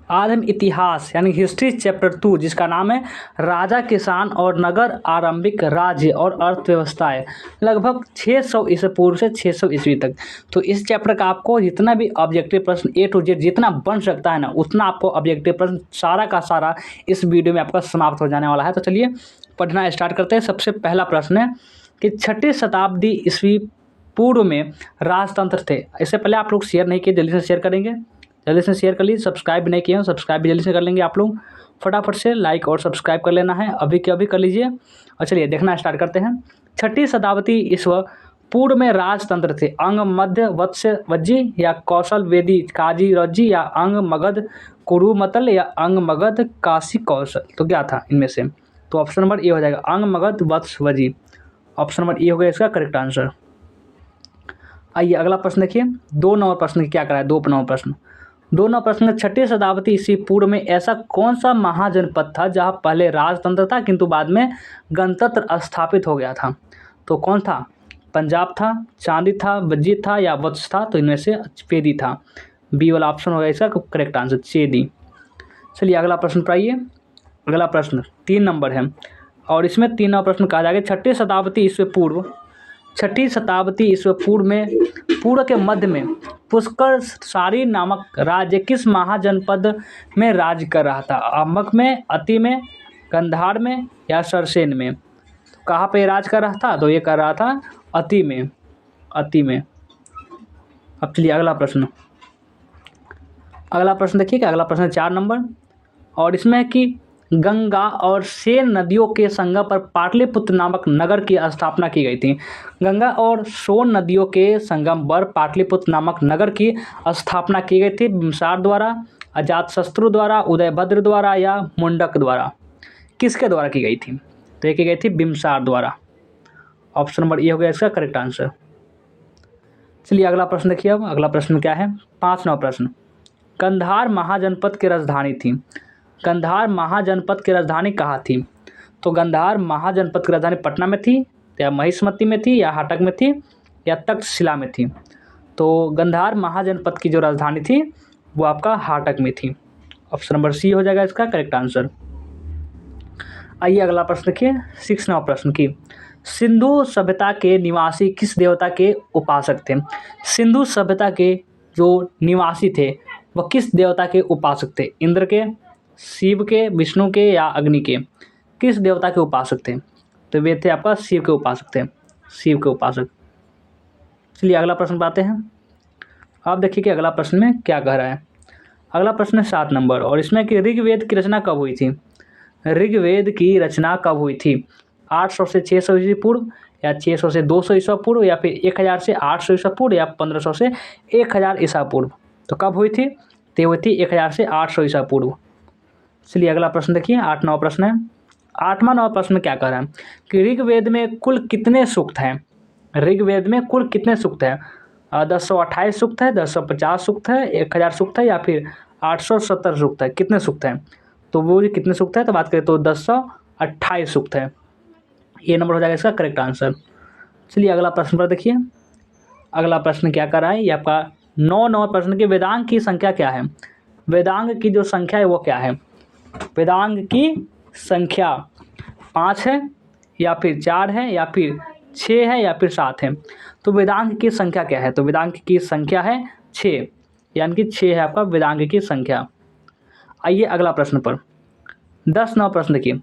आज हम इतिहास यानी हिस्ट्री चैप्टर 2 जिसका नाम है राजा किसान और नगर आरंभिक राज्य और अर्थव्यवस्थाएं, लगभग 600 ईसा पूर्व से 600 ईस्वी तक। तो इस चैप्टर का आपको जितना भी ऑब्जेक्टिव प्रश्न ए टू जेड जितना बन सकता है ना, उतना आपको ऑब्जेक्टिव प्रश्न सारा का सारा इस वीडियो में आपका समाप्त हो जाने वाला है। तो चलिए पढ़ना स्टार्ट करते हैं। सबसे पहला प्रश्न है कि 6ठी शताब्दी ईस्वी पूर्व में राजतंत्र थे। इससे पहले आप लोग शेयर नहीं किए, जल्दी से शेयर करेंगे, जल्दी से शेयर कर लीजिए। सब्सक्राइब भी नहीं किए हो, सब्सक्राइब भी जल्दी से कर लेंगे आप लोग। फटाफट से लाइक और सब्सक्राइब कर लेना है, अभी के अभी कर लीजिए। और चलिए देखना स्टार्ट करते हैं। 6ठी शताब्दी ईस्वी पूर्व में राजतंत्र थे। अंग मध्य वत्स वज्जी या कौशल वेदी काजी रज्जी या अंग मगध कुरुमतल या अंग मगध काशी कौशल। तो क्या था इनमें से? तो ऑप्शन नंबर ए हो जाएगा अंग मगध वत्स वजी। ऑप्शन नंबर ए हो गया इसका करेक्ट आंसर। आइए अगला प्रश्न देखिए। 2 नंबर प्रश्न की क्या करा है? 2 नंबर प्रश्न। 2 नंबर प्रश्न 6ठी शताब्दी ईस्वी पूर्व में ऐसा कौन सा महाजनपद था जहां पहले राजतंत्र था किंतु बाद में गणतंत्र स्थापित हो गया था? तो कौन था? पंजाब था, चांदी था, वज्जी था या वत्स था? तो इनमें से चेदी था। बी वाला ऑप्शन होगा इसका करेक्ट आंसर, चेदी। चलिए अगला प्रश्न पर आइए। अगला प्रश्न 3 नंबर है और इसमें 3 नंबर प्रश्न कहा जाएगा 6ठी शताब्दी ईस्वी पूर्व, 6ठी शताब्दी ईस्वी पूर्व में पूर्व के मध्य में पुष्कर सारी नामक राज्य किस महाजनपद में राज कर रहा था? अहमक में, अति में, कंधार में या सरसेन में? तो कहाँ पे राज कर रहा था? तो ये कर रहा था अति में, अति में। अब चलिए अगला प्रश्न। अगला प्रश्न देखिए कि अगला प्रश्न 4 नंबर और इसमें है कि गंगा और सेन नदियों के संगम पर पाटलिपुत्र नामक नगर की स्थापना की गई थी। गंगा और सोन नदियों के संगम पर पाटलिपुत्र नामक नगर की स्थापना की गई थी बिम्बिसार द्वारा, अजातशत्रु द्वारा, उदयभद्र द्वारा या मुंडक द्वारा? किसके द्वारा की गई थी? तो ये की गई थी बिम्बिसार द्वारा। ऑप्शन नंबर ए हो गया इसका करेक्ट आंसर। चलिए अगला प्रश्न देखिए। अब अगला प्रश्न क्या है? 5 नंबर प्रश्न। कंधार महाजनपद की राजधानी थी। कंधार महाजनपद की राजधानी कहाँ थी? तो गंधार महाजनपद की राजधानी पटना में थी या महिष्मती में थी या हाटक में थी या तक्षशिला में थी? तो गंधार महाजनपद की जो राजधानी थी वो आपका हाटक में थी। ऑप्शन नंबर सी हो जाएगा इसका करेक्ट आंसर। आइए अगला प्रश्न देखिए। 6 नंबर प्रश्न की सिंधु सभ्यता के निवासी किस देवता के उपासक थे? सिंधु सभ्यता के जो निवासी थे वह किस देवता के उपासक थे? इंद्र के, शिव के, विष्णु के या अग्नि के? किस देवता के उपासक थे? तो वे थे आपका शिव के उपासक थे, शिव के उपासक। चलिए अगला प्रश्न पाते हैं। आप देखिए कि अगला प्रश्न में क्या कह रहा है। अगला प्रश्न है 7 नंबर और इसमें कि ऋग्वेद की रचना कब हुई थी? ऋग्वेद की रचना कब हुई थी? 800 से 600 ईस्वी पूर्व या 600 से 200 ईसा पूर्व या फिर 1000 से 800 ईसा पूर्व या 1500 से 1000 ईसा पूर्व? तो कब हुई थी? तो हुई थी 1000 से 800 ईसा पूर्व। चलिए अगला प्रश्न देखिए। 8 नंबर प्रश्न है। 8वां नंबर प्रश्न में क्या कह रहा है कि ऋग्वेद में कुल कितने सूक्त हैं? ऋग्वेद में कुल कितने सूक्त हैं? 1028 सूक्त है, 1050 सूक्त है, 1000 सूक्त है या फिर 870 सूक्त है? कितने सूक्त हैं? तो वो कितने सूक्त है तो बात करें तो 1028 सूक्त है। ये नंबर हो जाएगा इसका करेक्ट आंसर। चलिए अगला प्रश्न पर देखिए। अगला प्रश्न क्या कर रहा है? ये आपका 9 नंबर प्रश्न की वेदांग की संख्या क्या है? वेदांग की जो संख्या है वो क्या है? वेदांग की संख्या 5 है या फिर 4 है या फिर 6 है या फिर 7 है? तो वेदांग की संख्या क्या है? तो वेदांग की संख्या है 6, यानी कि 6 है आपका वेदांग की संख्या। आइए अगला प्रश्न पर। 10 नंबर प्रश्न देखिए।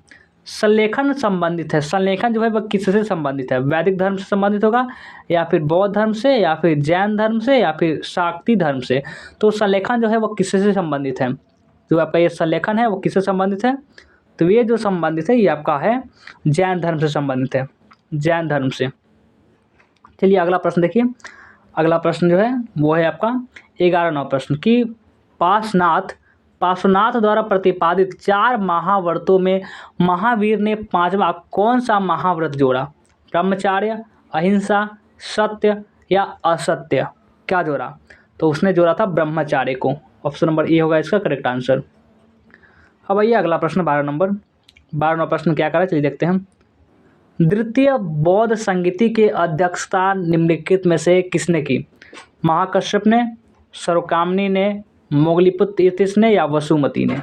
संलेखन संबंधित है, संलेखन जो है वह किससे संबंधित है? वैदिक धर्म से संबंधित होगा या फिर बौद्ध धर्म से या फिर जैन धर्म से या फिर शाक्ति धर्म से? तो संलेखन जो है वह किससे संबंधित है? जो आपका ये संलेखन है वो किससे संबंधित है? तो ये जो संबंधित है ये आपका है जैन धर्म से संबंधित है, जैन धर्म से। चलिए अगला प्रश्न देखिए। अगला प्रश्न जो है वो है आपका 11 नंबर प्रश्न कि पार्श्वनाथ द्वारा प्रतिपादित 4 महाव्रतों में महावीर ने 5वां कौन सा महाव्रत जोड़ा? ब्रह्मचर्य, अहिंसा, सत्य या असत्य? क्या जोड़ा? तो उसने जोड़ा था ब्रह्मचर्य को। ऑप्शन नंबर ए होगा इसका करेक्ट आंसर। अब आइए अगला प्रश्न 12 नंबर। 12 नंबर प्रश्न क्या करा चलिए देखते हैं। द्वितीय बौद्ध संगीति के अध्यक्षता निम्नलिखित में से किसने की? महाकश्यप ने, सर्वकामनी ने, मोगलीपुत्र तीर्थ ने या वसुमती ने?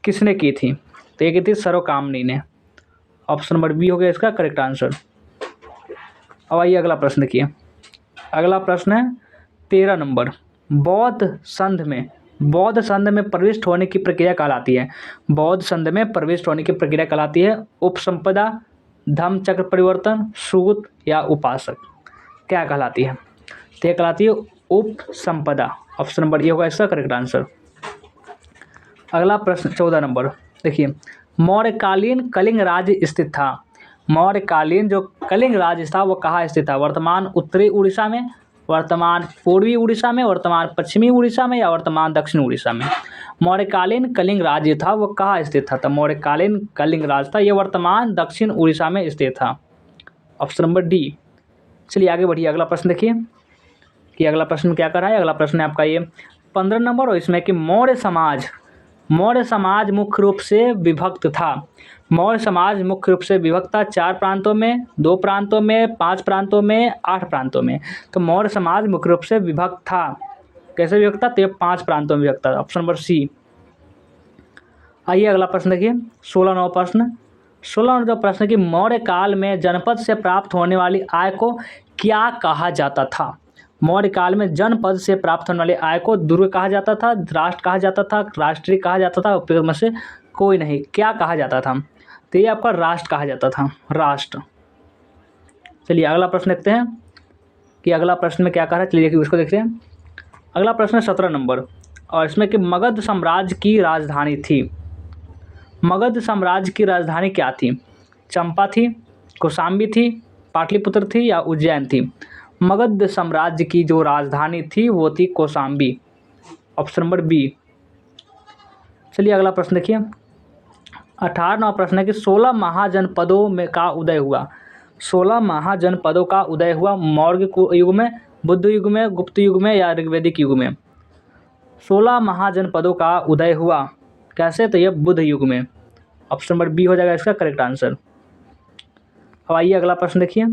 किसने की थी? तो ये की थी सर्वकामनी ने। ऑप्शन नंबर बी हो गया इसका करेक्ट आंसर। अब आइए अगला प्रश्न देखिए। अगला प्रश्न है 13 नंबर। बौद्ध संघ में प्रविष्ट होने की प्रक्रिया कहलाती है। बौद्ध संघ में प्रविष्ट होने की प्रक्रिया कहलाती है उपसंपदा, धम्म चक्र परिवर्तन, सूत या उपासक? क्या कहलाती है? तो कहलाती है उपसंपदा। ऑप्शन नंबर ए होगा इसका करेक्ट आंसर। अगला प्रश्न 14 नंबर देखिए। मौर्यकालीन कलिंग राज्य स्थित था। मौर्यकालीन जो कलिंग राज्य था वो कहाँ स्थित था? वर्तमान उत्तरी उड़ीसा में, वर्तमान पूर्वी उड़ीसा में, वर्तमान पश्चिमी उड़ीसा में या वर्तमान दक्षिण उड़ीसा में? मौर्यकालीन कलिंग राज्य था वो कहाँ स्थित था? तो मौर्यकालीन कलिंग राज्य था ये वर्तमान दक्षिण उड़ीसा में स्थित था। Option number D. चलिए आगे बढ़िए। अगला प्रश्न देखिए कि अगला प्रश्न क्या कर रहा है। अगला प्रश्न है आपका ये 15 नंबर और इसमें कि मौर्य समाज मुख्य रूप से विभक्त था। मौर्य समाज मुख्य रूप से विभक्त था 4 प्रांतों में, 2 प्रांतों में, 5 प्रांतों में, 8 प्रांतों में। तो मौर्य समाज मुख्य रूप से विभक्त था। कैसे विभक्त था? तो ये 5 प्रांतों में विभक्त था। Option number C. आइए अगला प्रश्न देखिए 16 नंबर प्रश्न। 16 नंबर प्रश्न कि मौर्य काल में जनपद से प्राप्त होने वाली आय को क्या कहा जाता था? मौर्य काल में जनपद से प्राप्त होने वाले आय को दुर्ग कहा जाता था, राष्ट्र कहा जाता था, राष्ट्रीय कहा जाता था, उपयोग में से कोई नहीं। क्या कहा जाता था? तो ये आपका राष्ट्र कहा जाता था, राष्ट्र। चलिए अगला प्रश्न देखते हैं कि अगला प्रश्न में क्या कहा है। चलिए उसको देखते हैं। अगला प्रश्न है 17 नंबर और इसमें कि मगध साम्राज्य की राजधानी थी। मगध साम्राज्य की राजधानी क्या थी? चंपा थी, कौशाम्बी थी, पाटलिपुत्र थी या उज्जैन थी? मगध साम्राज्य की जो राजधानी थी वो थी कौशाम्बी। Option number B. चलिए अगला प्रश्न देखिए। 18वां प्रश्न है कि 16 महाजनपदों में का उदय हुआ। 16 महाजनपदों का उदय हुआ मौर्य युग में, बुद्ध युग में, गुप्त युग में या ऋग्वैदिक युग में? 16 महाजनपदों का उदय हुआ कैसे? तो यह बुद्ध युग में। ऑप्शन नंबर बी हो जाएगा इसका करेक्ट आंसर। अब आइए अगला प्रश्न देखिए।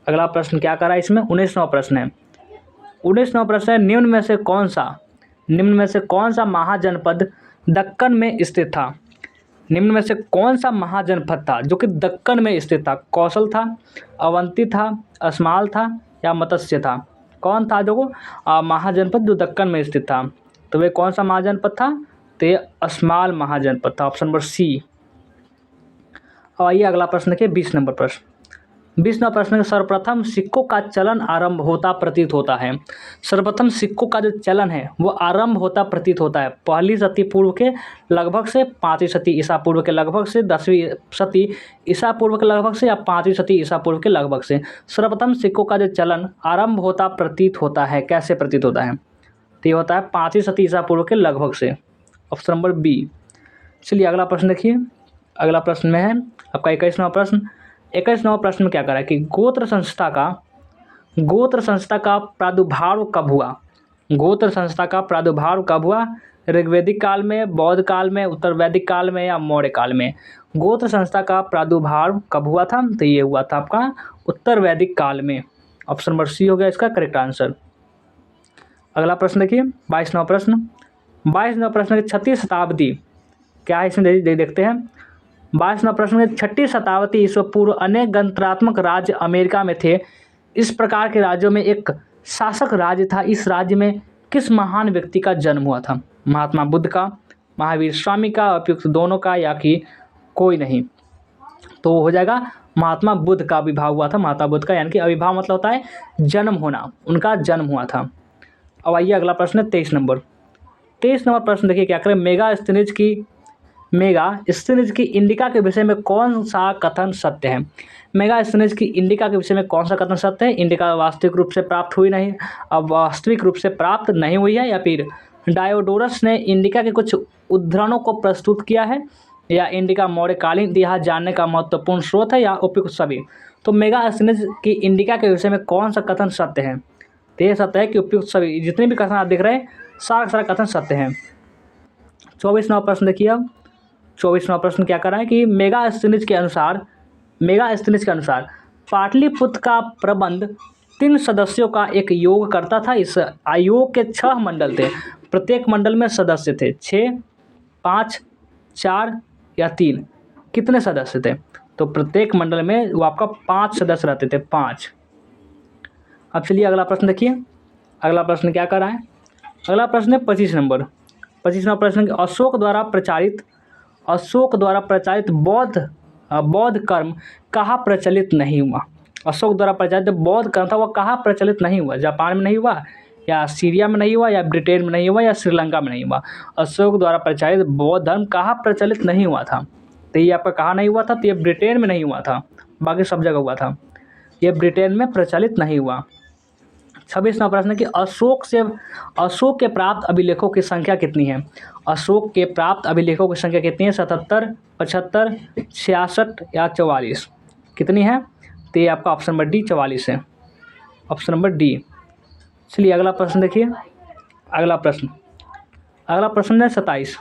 अगला प्रश्न क्या कर रहा है इसमें 19वां प्रश्न है। 19वां प्रश्न है निम्न में से कौन सा महाजनपद दक्कन में स्थित था? निम्न में से कौन सा महाजनपद था जो कि दक्कन में स्थित था? कौशल था, अवंती था, अस्माल था या मत्स्य था? कौन था जो महाजनपद जो दक्कन में स्थित था? तो वे कौन सा महाजनपद था? तो ये अस्माल महाजनपद था। Option number C. अब आइए अगला प्रश्न देखिए 20 नंबर प्रश्न। 20वां प्रश्न सर्वप्रथम सिक्कों का चलन आरंभ होता प्रतीत होता है। सर्वप्रथम सिक्कों का जो चलन है वो आरंभ होता प्रतीत होता है पहली शती पूर्व के लगभग से 5वीं शती ईसा पूर्व के लगभग से 10वीं शती ईसा पूर्व के लगभग से या 5वीं शती ईसा पूर्व के लगभग से। सर्वप्रथम सिक्कों का जो चलन आरंभ होता प्रतीत होता है कैसे प्रतीत होता है? तो ये होता है 5वीं शती ईसा पूर्व के लगभग से। Option number B. चलिए अगला प्रश्न देखिए। अगला प्रश्न में है आपका 21वां प्रश्न। 21वां प्रश्न में क्या करा है कि गोत्र संस्था का प्रादुर्भाव कब हुआ? गोत्र संस्था का प्रादुर्भाव कब हुआ? ऋग्वैदिक काल में, बौद्ध काल में, उत्तर वैदिक काल में या मौर्य काल में? गोत्र संस्था का प्रादुर्भाव कब हुआ था? तो ये हुआ था आपका उत्तर वैदिक काल में। ऑप्शन नंबर सी हो गया इसका करेक्ट आंसर। अगला प्रश्न देखिए 22वां प्रश्न। 22वां प्रश्न की 6वीं शताब्दी क्या है इसमें देखते हैं। 22वां प्रश्न में 6वीं शताब्दी ईसा पूर्व अनेक गणतंत्रात्मक राज्य अमेरिका में थे। इस प्रकार के राज्यों में एक शासक राज्य था। इस राज्य में किस महान व्यक्ति का जन्म हुआ था? महात्मा बुद्ध का, महावीर स्वामी का, उपयुक्त दोनों का या कि कोई नहीं? तो हो जाएगा महात्मा बुद्ध का आविर्भाव हुआ था। महात्मा बुद्ध का यानी कि आविर्भाव मतलब होता है जन्म होना, उनका जन्म हुआ था। अब आइए अगला प्रश्न है 23 नंबर। 23 नंबर प्रश्न देखिए क्या करें। मेगा स्थिनिज की इंडिका के विषय में कौन सा कथन सत्य है? मेगा स्थिनिज की इंडिका के विषय में कौन सा कथन सत्य है? इंडिका वास्तविक रूप से प्राप्त हुई नहीं, अब वास्तविक रूप से प्राप्त नहीं हुई है, या फिर डायोडोरस ने इंडिका के कुछ उद्धरणों को प्रस्तुत किया है, या इंडिका मौर्यकालीन इतिहास जानने का महत्वपूर्ण स्रोत है, या उपयुक्त सभी? तो मेगा स्थिनिज की इंडिका के विषय में कौन सा कथन सत्य है? तो ये सत्य है कि उपयुक्त सभी। जितने भी कथन आप देख रहे हैं सारा कथन सत्य हैं। 24वां प्रश्न देखिए। अब 24वां प्रश्न क्या कर रहा है कि मेगा स्थिनिज के अनुसार पाटलिपुत्र का प्रबंध 3 सदस्यों का एक योग करता था। इस आयोग के 6 मंडल थे, प्रत्येक मंडल में सदस्य थे 6, 5, 4 या 3। कितने सदस्य थे? तो प्रत्येक मंडल में वो आपका 5 सदस्य रहते थे, 5। अब चलिए अगला प्रश्न देखिए। अगला प्रश्न क्या कर रहा है? अगला प्रश्न है 25 नंबर। 25 नंबर प्रश्न, अशोक द्वारा प्रचारित बौद्ध कर्म कहाँ प्रचलित नहीं हुआ? अशोक द्वारा प्रचारित बौद्ध कर्म था वो कहाँ प्रचलित नहीं हुआ? जापान में नहीं हुआ, या सीरिया में नहीं हुआ, या ब्रिटेन में नहीं हुआ, या श्रीलंका में नहीं हुआ? अशोक द्वारा प्रचारित बौद्ध धर्म कहाँ प्रचलित नहीं हुआ था? तो ये आपका कहाँ नहीं हुआ था? तो ये ब्रिटेन में नहीं हुआ था, बाकी सब जगह हुआ था। ये ब्रिटेन में प्रचलित नहीं हुआ। 26वां प्रश्न कि अशोक के प्राप्त अभिलेखों की संख्या कितनी है? अशोक के प्राप्त अभिलेखों की संख्या कितनी है? 77, 75, 66 या 44? कितनी है? तो ये आपका ऑप्शन नंबर डी 44 है, ऑप्शन नंबर डी। चलिए अगला प्रश्न देखिए। अगला प्रश्न है 27।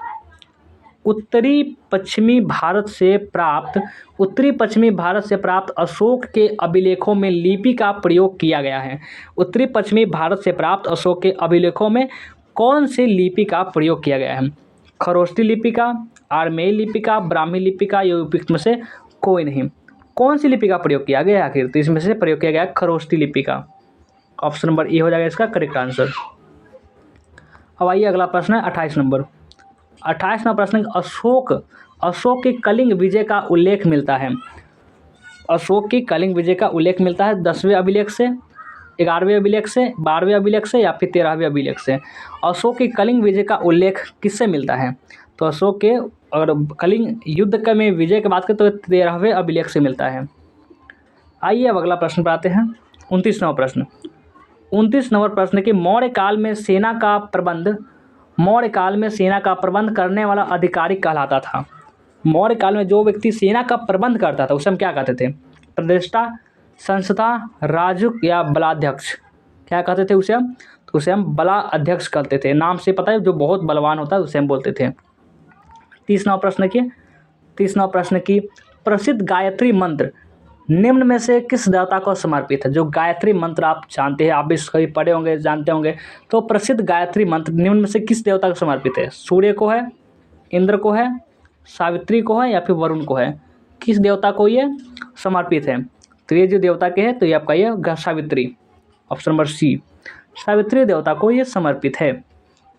उत्तरी पश्चिमी भारत से प्राप्त अशोक के अभिलेखों में लिपि का प्रयोग किया गया है। उत्तरी पश्चिमी भारत से प्राप्त अशोक के अभिलेखों में कौन सी लिपि का प्रयोग किया गया है? खरोष्ठी लिपि का, आर्मेय लिपि का, ब्राह्मी लिपि का, या उपयुक्त में से कोई नहीं? कौन सी लिपि का प्रयोग किया गया है आखिर? तो इसमें से प्रयोग किया गया है खरोष्ठी लिपि का, ऑप्शन नंबर ए हो जाएगा इसका करेक्ट आंसर। अब आइए अगला प्रश्न है 28 नंबर। 28वां प्रश्न, अशोक की कलिंग विजय का उल्लेख मिलता है। अशोक की कलिंग विजय का उल्लेख मिलता है 10वें अभिलेख से, 11वें अभिलेख से, 12वें अभिलेख से, या फिर 13वें अभिलेख से? अशोक की कलिंग विजय का उल्लेख किससे मिलता है? तो अशोक के अगर कलिंग युद्ध का में विजय की बात करें तो 13वें अभिलेख से मिलता है। आइए अब अगला प्रश्न पर आते हैं। 29 नंबर प्रश्न कि मौर्य काल में सेना का प्रबंध करने वाला अधिकारी कहलाता था। मौर्य काल में जो व्यक्ति सेना का प्रबंध करता था उसे हम क्या कहते थे? प्रतिष्ठा, संस्था, राजुक या बलाध्यक्ष? क्या कहते थे उसे हम? तो उसे हम बला अध्यक्ष कहते थे। नाम से पता है, जो बहुत बलवान होता है उसे हम बोलते थे। 30वां प्रश्न की प्रसिद्ध गायत्री मंत्र निम्न में से किस देवता को समर्पित है? जो गायत्री मंत्र आप जानते हैं, आप भी कभी पढ़े होंगे, जानते होंगे। तो प्रसिद्ध गायत्री मंत्र निम्न में से किस देवता को समर्पित है? सूर्य को है, इंद्र को है, सावित्री को है, या फिर वरुण को है? किस देवता को ये समर्पित है? तो ये जो देवता के है तो ये आपका ये Savitri, option number C, Savitri देवता को ये समर्पित है।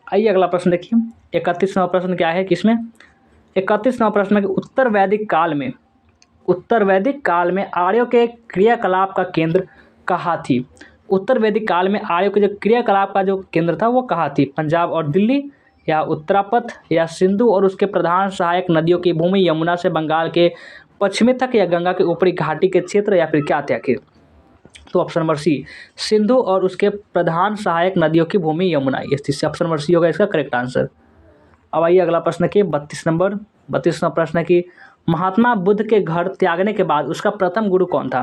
आइए अगला प्रश्न देखिए। 31वां प्रश्न क्या है किसमें? 31वां प्रश्न कि उत्तर वैदिक काल में आर्यों के क्रियाकलाप का केंद्र कहाँ थी? उत्तर वैदिक काल में आर्यों के जो क्रियाकलाप का जो केंद्र था वो कहाँ थी? पंजाब और दिल्ली, या उत्तरापथ, या सिंधु और उसके प्रधान सहायक नदियों की भूमि, यमुना से बंगाल के पश्चिमी तक, या गंगा के ऊपरी घाटी के क्षेत्र, या फिर क्या थे आखिर? तो ऑप्शन नंबर सी, सिंधु और उसके प्रधान सहायक नदियों की भूमि यमुना। ये ऑप्शन नंबर सी होगा इसका करेक्ट आंसर। अब आइए अगला प्रश्न की 32वां प्रश्न की महात्मा बुद्ध के घर त्यागने के बाद उसका प्रथम गुरु कौन था?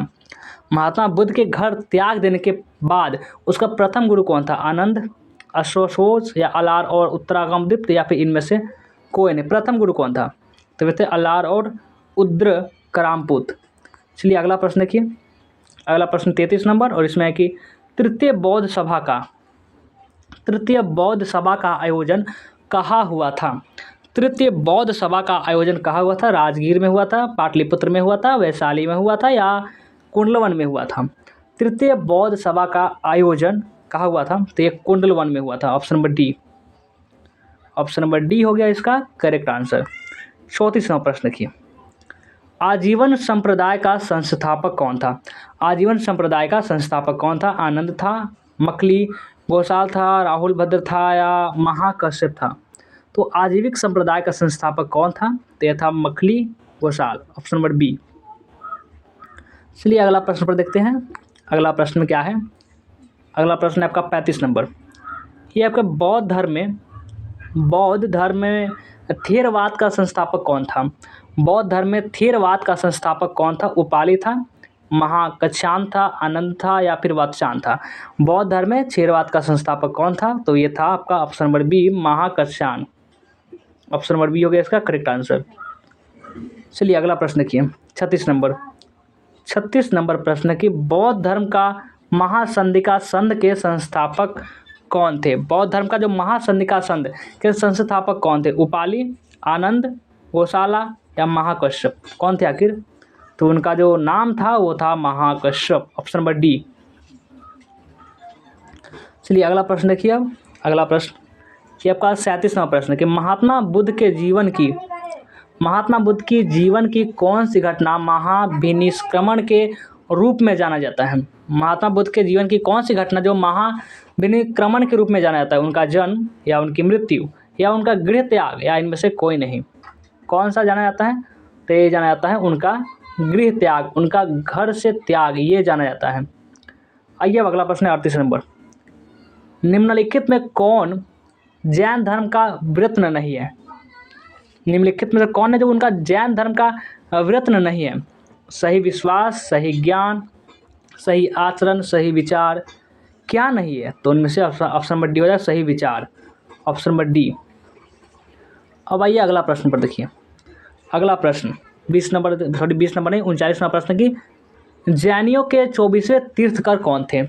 महात्मा बुद्ध के घर त्याग देने के बाद उसका प्रथम गुरु कौन था? आनंद, अश्वघोष, या अलार और उत्तरागमदीप्त, या फिर इनमें से कोई नहीं? प्रथम गुरु कौन था? तो वे थे अलार और उद्र करामपुत। चलिए अगला प्रश्न देखिए। अगला प्रश्न 33 नंबर, और इसमें है कि तृतीय बौद्ध सभा का आयोजन कहाँ हुआ था? तृतीय बौद्ध सभा का आयोजन कहाँ हुआ था? राजगीर में हुआ था, पाटलिपुत्र में हुआ था, वैशाली में हुआ था, या कुंडलवन में हुआ था? तृतीय बौद्ध सभा का आयोजन कहाँ हुआ था? तो ये कुंडलवन में हुआ था, ऑप्शन नंबर डी हो गया इसका करेक्ट आंसर। 34वां प्रश्न देखिए। आजीवन संप्रदाय का संस्थापक कौन था? आजीवन संप्रदाय का संस्थापक कौन था? आनंद था, मकली गोसाल था, राहुल भद्र था, या महाकश्यप था? तो आजीविक संप्रदाय का संस्थापक कौन था? तो यह था मकली गोसाल, ऑप्शन नंबर बी। चलिए अगला प्रश्न पर देखते हैं। अगला प्रश्न क्या है? अगला प्रश्न है आपका 35 नंबर। ये आपका बौद्ध धर्म में थेरवाद का संस्थापक कौन था? बौद्ध धर्म में थेरवाद का संस्थापक कौन था? उपाली था, महाकच्छान था, आनंद था, या फिर वात्स्यायन था? बौद्ध धर्म में थेरवाद का संस्थापक कौन था? तो ये था आपका ऑप्शन नंबर बी, महाकच्छान, ऑप्शन नंबर बी हो गया इसका करेक्ट आंसर। चलिए अगला प्रश्न देखिए 36 नंबर प्रश्न की बौद्ध धर्म का महासंधिका संघ के संस्थापक कौन थे? बौद्ध धर्म का जो महासंधिका संघ के संस्थापक कौन थे? उपाली, आनंद, गोशाला या महाकश्यप? कौन थे आखिर? तो उनका जो नाम था वो था महाकश्यप। Option number D. चलिए अगला प्रश्न देखिए। अब अगला प्रश्न ये आपका 37वां प्रश्न कि महात्मा बुद्ध की जीवन की कौन सी घटना महाविनिष्क्रमण के रूप में जाना जाता है? महात्मा बुद्ध के जीवन की कौन सी घटना जो महाविनिष्क्रमण के रूप में जाना जाता है? उनका जन्म या उनकी मृत्यु या उनका गृह त्याग या इनमें से कोई नहीं? कौन सा जाना जाता है? तो ये जाना जाता है उनका गृह त्याग, उनका घर से त्याग, ये जाना जाता है। आइए अब अगला प्रश्न है 38 नंबर। निम्नलिखित में कौन जैन धर्म का व्रतन नहीं है? निम्नलिखित में से कौन है जो उनका जैन धर्म का व्रतन नहीं है? सही विश्वास, सही ज्ञान, सही आचरण, सही विचार, क्या नहीं है? तो उनमें से ऑप्शन नंबर डी हो जाए सही विचार। Option number D. अब आइए अगला प्रश्न पर देखिए। अगला प्रश्न 20 नंबर नहीं 39वां प्रश्न की जैनियों के 24वें तीर्थकर कौन थे?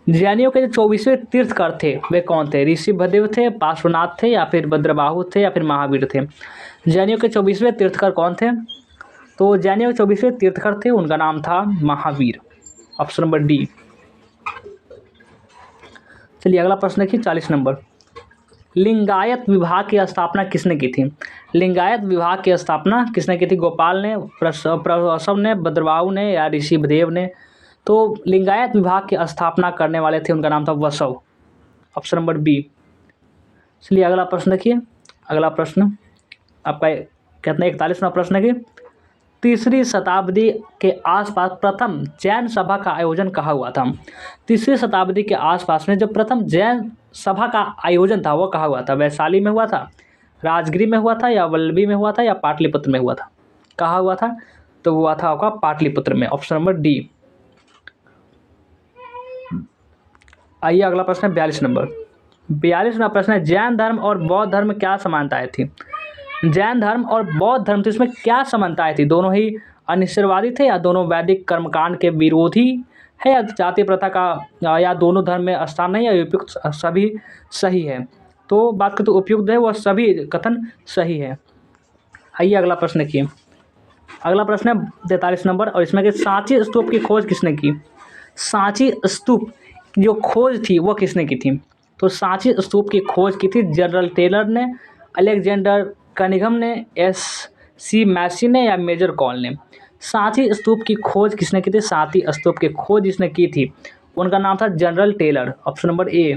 जैनियों के जो 24वें तीर्थकर थे वे कौन थे? ऋषिभदेव थे, पार्श्वनाथ थे या फिर भद्रबाहु थे या फिर महावीर थे? जैनियों के 24वें तीर्थकर कौन थे? तो जैनियों के 24वें तीर्थकर थे, उनका नाम था महावीर। Option number D. चलिए अगला प्रश्न देखिए 40 नंबर। लिंगायत विभाग की स्थापना किसने की थी? लिंगायत विभाग की स्थापना किसने की थी? गोपाल ने, प्रसव ने, भद्रबाहु ने या ऋषिभदेव ने? तो लिंगायत विभाग की स्थापना करने वाले थे, उनका नाम था वसव। Option number B. चलिए अगला प्रश्न देखिए। अगला प्रश्न आपका कितना 41वां प्रश्न है कि 3री शताब्दी के आसपास प्रथम जैन सभा का आयोजन कहाँ हुआ था? 3री शताब्दी के आसपास में जो प्रथम जैन सभा का आयोजन था वो कहाँ हुआ था? वैशाली में हुआ था, राजगिरी में हुआ था या वल्लभी में हुआ था या पाटलिपुत्र में हुआ था? कहाँ हुआ था? तो हुआ था आपका पाटलिपुत्र में। Option number D. आइए अगला प्रश्न है 42 नंबर। 42वां प्रश्न है जैन धर्म और बौद्ध धर्म में क्या समानताएं थी? जैन धर्म और बौद्ध धर्म तो इसमें क्या समानताएं थी? दोनों ही अनिश्चयवादी थे या दोनों वैदिक कर्मकांड के विरोधी है या जाति प्रथा का या दोनों धर्म में स्थान नहीं है? उपयुक्त सभी सही है। तो बात करें तो उपयुक्त है वह सभी कथन सही है। आइए अगला प्रश्न देखिए। अगला प्रश्न है 43 नंबर और इसमें कि सांची स्तूप की खोज किसने की? सांची स्तूप जो खोज थी वो किसने की थी? तो सांची स्तूप की खोज की थी जनरल टेलर ने, अलेक्जेंडर कनिघम ने, S.C. मैसी ने या मेजर कॉल ने? सांची स्तूप की खोज किसने की थी? सांची स्तूप की खोज जिसने की थी उनका नाम था general Taylor. Option number A.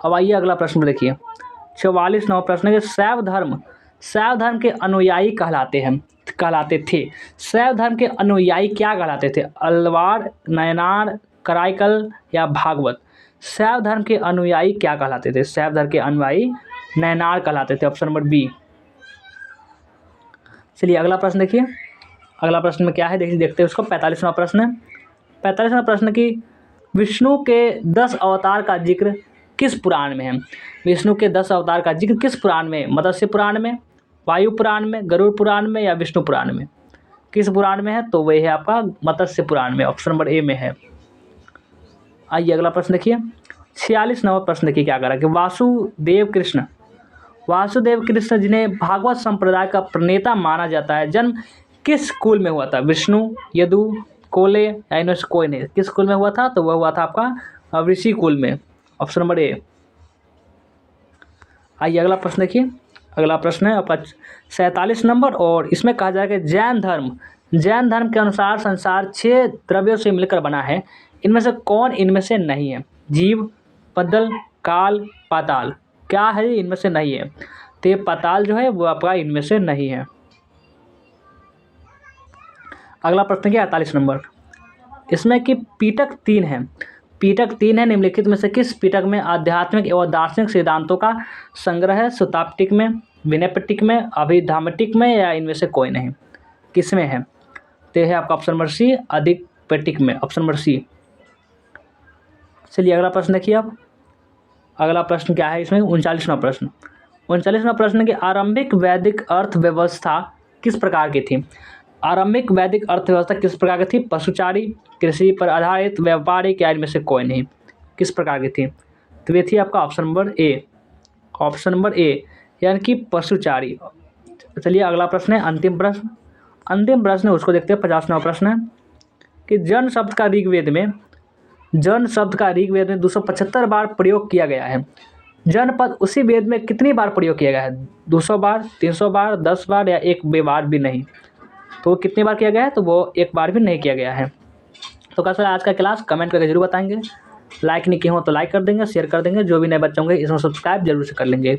अब आइए अगला प्रश्न देखिए। 44 नंबर प्रश्न है शैव धर्म के अनुयायी कहलाते थे। शैव धर्म के अनुयायी क्या कहलाते थे? अलवार, नयनार, कराईकल या भागवत? शैव धर्म के अनुयायी क्या कहलाते थे? शैव धर्म के अनुयायी नयनार कहलाते थे। Option number B. चलिए अगला प्रश्न देखिए। अगला प्रश्न में क्या है देखते हैं उसको। 45वां प्रश्न है। 45वां प्रश्न की विष्णु के 10 अवतार का जिक्र किस पुराण में है? विष्णु के 10 अवतार का जिक्र किस पुराण में? मत्स्य पुराण में, वायु पुराण में, गरुड़ पुराण में या विष्णु पुराण में? किस पुराण में है? तो वह है आपका मत्स्य पुराण में। ऑप्शन नंबर ए में है। आइए अगला प्रश्न देखिए। 46 नंबर प्रश्न देखिए क्या करा कि वासुदेव कृष्ण जिन्हें भागवत संप्रदाय का प्रणेता माना जाता है जन्म किस कुल में हुआ था? विष्णु, यदु, कोले या इनमें से कोई नहीं? किस कुल में हुआ था? तो वह हुआ था आपका ऋषि कुल में। ऑप्शन नंबर ए। आइए अगला प्रश्न देखिए। अगला प्रश्न है आपका 47 नंबर और इसमें कहा जाएगा कि जैन धर्म के अनुसार संसार 6 द्रव्यों से मिलकर बना है। इनमें से कौन इनमें से नहीं है? जीव, पद्दल, काल, पाताल। क्या है? इनमें से नहीं है। तो ये पाताल जो है वो आपका इनमें से नहीं है। अगला प्रश्न क्या 48 नंबर। इसमें कि पीटक 3 है। निम्नलिखित में से किस पीटक में आध्यात्मिक एवं दार्शनिक सिद्धांतों का संग्रह है? सुतापिटक में, विनयपिटक में, अभिधामटिक में या इनमें से कोई नहीं? किसमें है? तो है आपका ऑप्शन नंबर सी, अधिकपिटक में। Option number C. चलिए अगला प्रश्न देखिए आप। अगला प्रश्न क्या है इसमें 39वां प्रश्न। 39वां प्रश्न की आरंभिक वैदिक अर्थव्यवस्था किस प्रकार की थी? आरंभिक वैदिक अर्थव्यवस्था किस प्रकार की थी? पशुचारी, कृषि पर आधारित, व्यापारिक या इनमें से कोई नहीं? किस प्रकार की थी? तो ये थी आपका ऑप्शन नंबर ए, ऑप्शन नंबर ए यानी कि पशुचारी। चलिए अगला प्रश्न है, अंतिम प्रश्न। अंतिम प्रश्न है उसको देखते हैं, 50वां प्रश्न है कि जन शब्द का ऋग्वेद में 275 बार प्रयोग किया गया है। जनपद उसी वेद में कितनी बार प्रयोग किया गया है? 200 बार, 300 बार, 10 बार या एक बार भी नहीं? तो कितनी बार किया गया है? तो वो एक बार भी नहीं किया गया है। तो कैसा है आज का क्लास, कमेंट करके जरूर बताएंगे। लाइक नहीं किए हो तो लाइक कर देंगे, शेयर कर देंगे। जो भी नए बच्चे होंगे इसमें सब्सक्राइब जरूर से कर लेंगे।